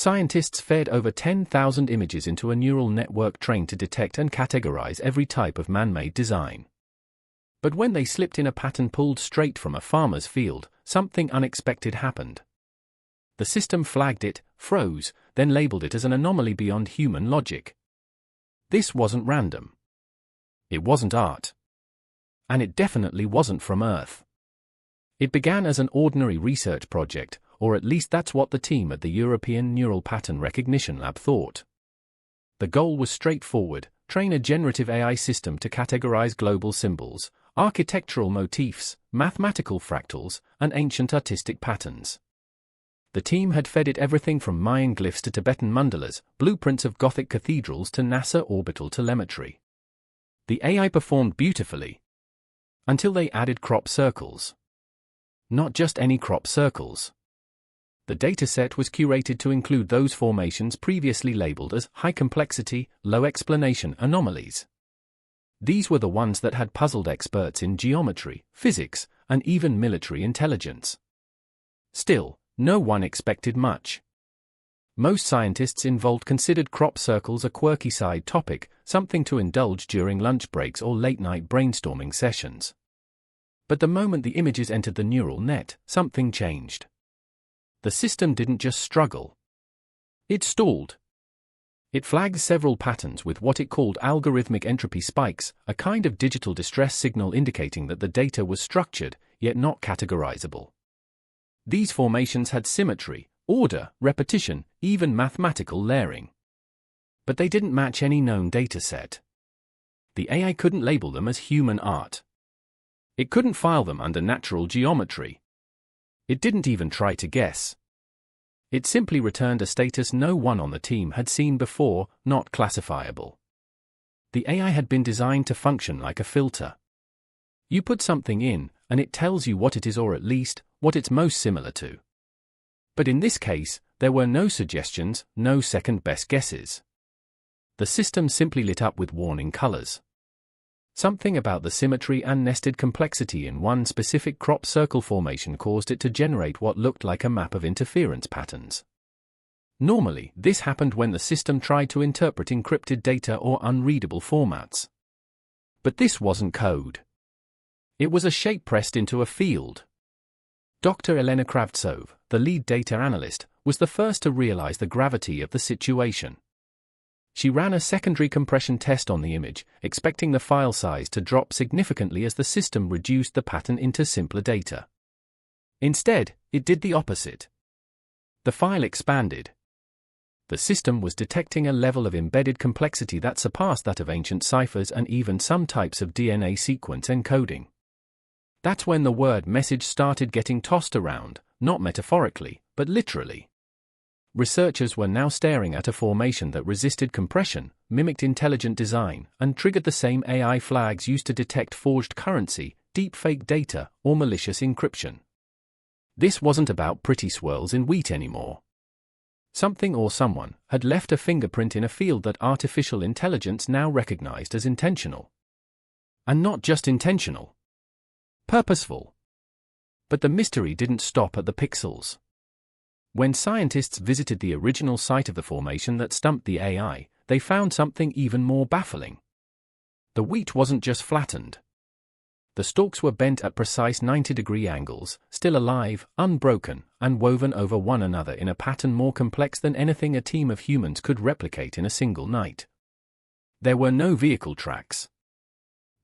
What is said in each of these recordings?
Scientists fed over 10,000 images into a neural network trained to detect and categorize every type of man-made design. But when they slipped in a pattern pulled straight from a farmer's field, something unexpected happened. The system flagged it, froze, then labeled it as an anomaly beyond human logic. This wasn't random. It wasn't art. And it definitely wasn't from Earth. It began as an ordinary research project, or at least that's what the team at the European Neural Pattern Recognition Lab thought. The goal was straightforward: train a generative AI system to categorize global symbols, architectural motifs, mathematical fractals, and ancient artistic patterns. The team had fed it everything from Mayan glyphs to Tibetan mandalas, blueprints of Gothic cathedrals to NASA orbital telemetry. The AI performed beautifully. Until they added crop circles. Not just any crop circles. The dataset was curated to include those formations previously labeled as high-complexity, low-explanation anomalies. These were the ones that had puzzled experts in geometry, physics, and even military intelligence. Still, no one expected much. Most scientists involved considered crop circles a quirky side topic, something to indulge during lunch breaks or late-night brainstorming sessions. But the moment the images entered the neural net, something changed. The system didn't just struggle. It stalled. It flagged several patterns with what it called algorithmic entropy spikes, a kind of digital distress signal indicating that the data was structured, yet not categorizable. These formations had symmetry, order, repetition, even mathematical layering. But they didn't match any known dataset. The AI couldn't label them as human art. It couldn't file them under natural geometry. It didn't even try to guess. It simply returned a status no one on the team had seen before: not classifiable. The AI had been designed to function like a filter. You put something in, and it tells you what it is, or at least, what it's most similar to. But in this case, there were no suggestions, no second-best guesses. The system simply lit up with warning colors. Something about the symmetry and nested complexity in one specific crop circle formation caused it to generate what looked like a map of interference patterns. Normally, this happened when the system tried to interpret encrypted data or unreadable formats. But this wasn't code. It was a shape pressed into a field. Dr. Elena Kravtsov, the lead data analyst, was the first to realize the gravity of the situation. She ran a secondary compression test on the image, expecting the file size to drop significantly as the system reduced the pattern into simpler data. Instead, it did the opposite. The file expanded. The system was detecting a level of embedded complexity that surpassed that of ancient ciphers and even some types of DNA sequence encoding. That's when the word message started getting tossed around, not metaphorically, but literally. Researchers were now staring at a formation that resisted compression, mimicked intelligent design, and triggered the same AI flags used to detect forged currency, deepfake data, or malicious encryption. This wasn't about pretty swirls in wheat anymore. Something or someone had left a fingerprint in a field that artificial intelligence now recognized as intentional. And not just intentional. Purposeful. But the mystery didn't stop at the pixels. When scientists visited the original site of the formation that stumped the AI, they found something even more baffling. The wheat wasn't just flattened. The stalks were bent at precise 90-degree angles, still alive, unbroken, and woven over one another in a pattern more complex than anything a team of humans could replicate in a single night. There were no vehicle tracks.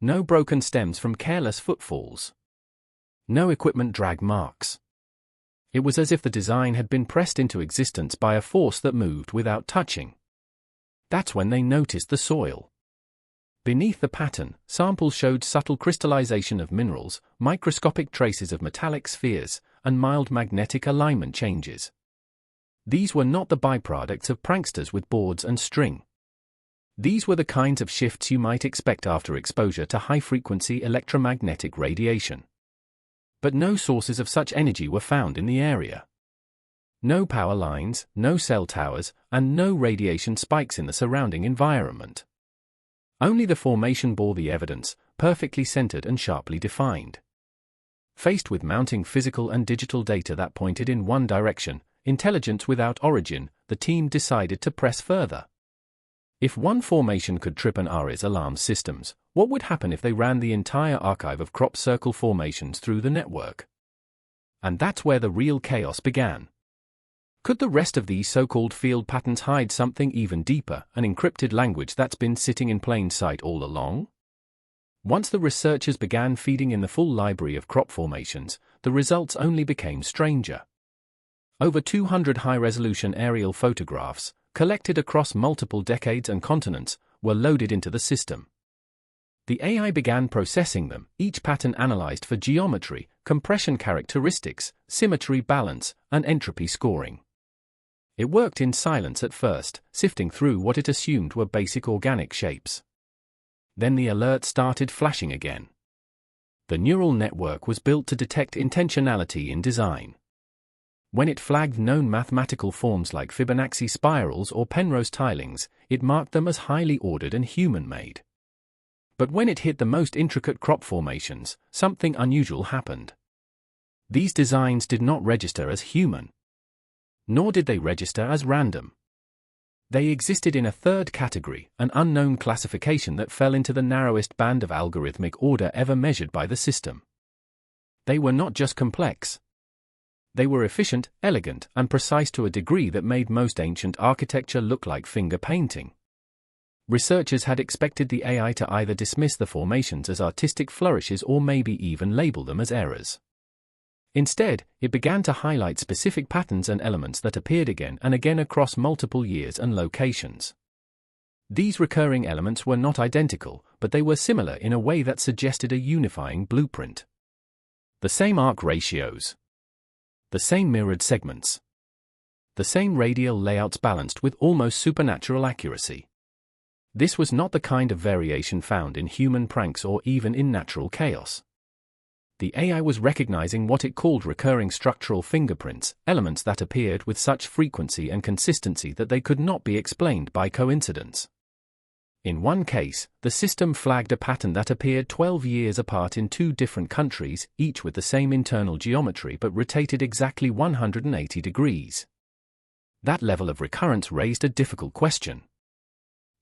No broken stems from careless footfalls. No equipment drag marks. It was as if the design had been pressed into existence by a force that moved without touching. That's when they noticed the soil. Beneath the pattern, samples showed subtle crystallization of minerals, microscopic traces of metallic spheres, and mild magnetic alignment changes. These were not the byproducts of pranksters with boards and string. These were the kinds of shifts you might expect after exposure to high-frequency electromagnetic radiation. But no sources of such energy were found in the area. No power lines, no cell towers, and no radiation spikes in the surrounding environment. Only the formation bore the evidence, perfectly centered and sharply defined. Faced with mounting physical and digital data that pointed in one direction, intelligence without origin, the team decided to press further. If one formation could trip an ARIS alarm systems, what would happen if they ran the entire archive of crop circle formations through the network? And that's where the real chaos began. Could the rest of these so-called field patterns hide something even deeper, an encrypted language that's been sitting in plain sight all along? Once the researchers began feeding in the full library of crop formations, the results only became stranger. Over 200 high-resolution aerial photographs, collected across multiple decades and continents, were loaded into the system. The AI began processing them, each pattern analyzed for geometry, compression characteristics, symmetry balance, and entropy scoring. It worked in silence at first, sifting through what it assumed were basic organic shapes. Then the alert started flashing again. The neural network was built to detect intentionality in design. When it flagged known mathematical forms like Fibonacci spirals or Penrose tilings, it marked them as highly ordered and human-made. But when it hit the most intricate crop formations, something unusual happened. These designs did not register as human. Nor did they register as random. They existed in a third category, an unknown classification that fell into the narrowest band of algorithmic order ever measured by the system. They were not just complex. They were efficient, elegant, and precise to a degree that made most ancient architecture look like finger painting. Researchers had expected the AI to either dismiss the formations as artistic flourishes or maybe even label them as errors. Instead, it began to highlight specific patterns and elements that appeared again and again across multiple years and locations. These recurring elements were not identical, but they were similar in a way that suggested a unifying blueprint. The same arc ratios. The same mirrored segments. The same radial layouts balanced with almost supernatural accuracy. This was not the kind of variation found in human pranks or even in natural chaos. The AI was recognizing what it called recurring structural fingerprints, elements that appeared with such frequency and consistency that they could not be explained by coincidence. In one case, the system flagged a pattern that appeared 12 years apart in two different countries, each with the same internal geometry but rotated exactly 180 degrees. That level of recurrence raised a difficult question.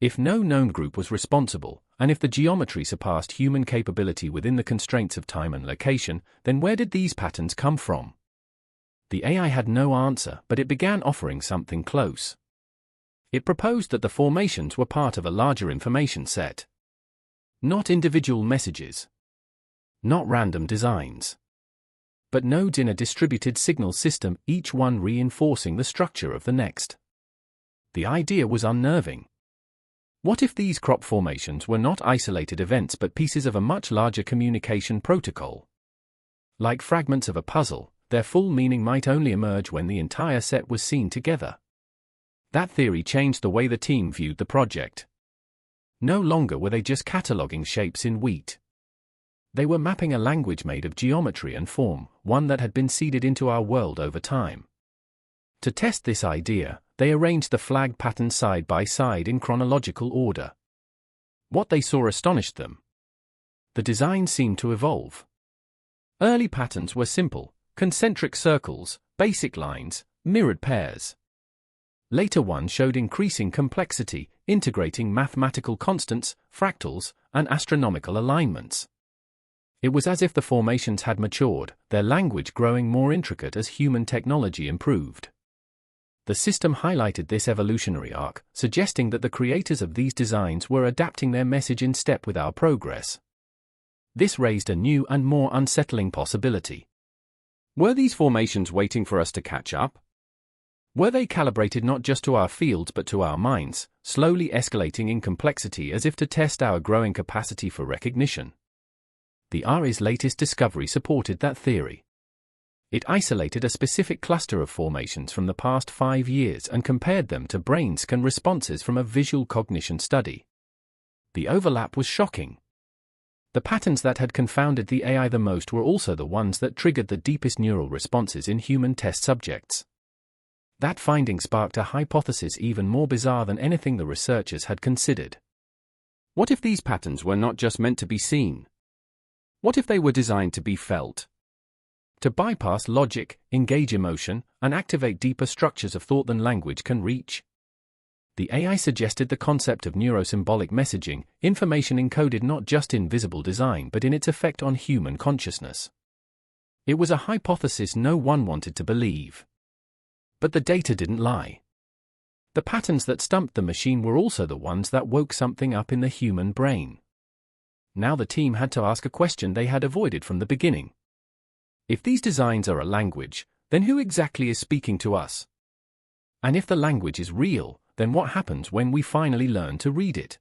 If no known group was responsible, and if the geometry surpassed human capability within the constraints of time and location, then where did these patterns come from? The AI had no answer, but it began offering something close. It proposed that the formations were part of a larger information set. Not individual messages. Not random designs. But nodes in a distributed signal system, each one reinforcing the structure of the next. The idea was unnerving. What if these crop formations were not isolated events but pieces of a much larger communication protocol? Like fragments of a puzzle, their full meaning might only emerge when the entire set was seen together. That theory changed the way the team viewed the project. No longer were they just cataloging shapes in wheat. They were mapping a language made of geometry and form, one that had been seeded into our world over time. To test this idea, they arranged the flag patterns side by side in chronological order. What they saw astonished them. The design seemed to evolve. Early patterns were simple, concentric circles, basic lines, mirrored pairs. Later ones showed increasing complexity, integrating mathematical constants, fractals, and astronomical alignments. It was as if the formations had matured, their language growing more intricate as human technology improved. The system highlighted this evolutionary arc, suggesting that the creators of these designs were adapting their message in step with our progress. This raised a new and more unsettling possibility. Were these formations waiting for us to catch up? Were they calibrated not just to our fields but to our minds, slowly escalating in complexity as if to test our growing capacity for recognition? The ARI's latest discovery supported that theory. It isolated a specific cluster of formations from the past 5 years and compared them to brain scan responses from a visual cognition study. The overlap was shocking. The patterns that had confounded the AI the most were also the ones that triggered the deepest neural responses in human test subjects. That finding sparked a hypothesis even more bizarre than anything the researchers had considered. What if these patterns were not just meant to be seen? What if they were designed to be felt? to bypass logic, engage emotion, and activate deeper structures of thought than language can reach. The AI suggested the concept of neurosymbolic messaging, information encoded not just in visible design but in its effect on human consciousness. It was a hypothesis no one wanted to believe. But the data didn't lie. The patterns that stumped the machine were also the ones that woke something up in the human brain. Now the team had to ask a question they had avoided from the beginning. If these designs are a language, then who exactly is speaking to us? And if the language is real, then what happens when we finally learn to read it?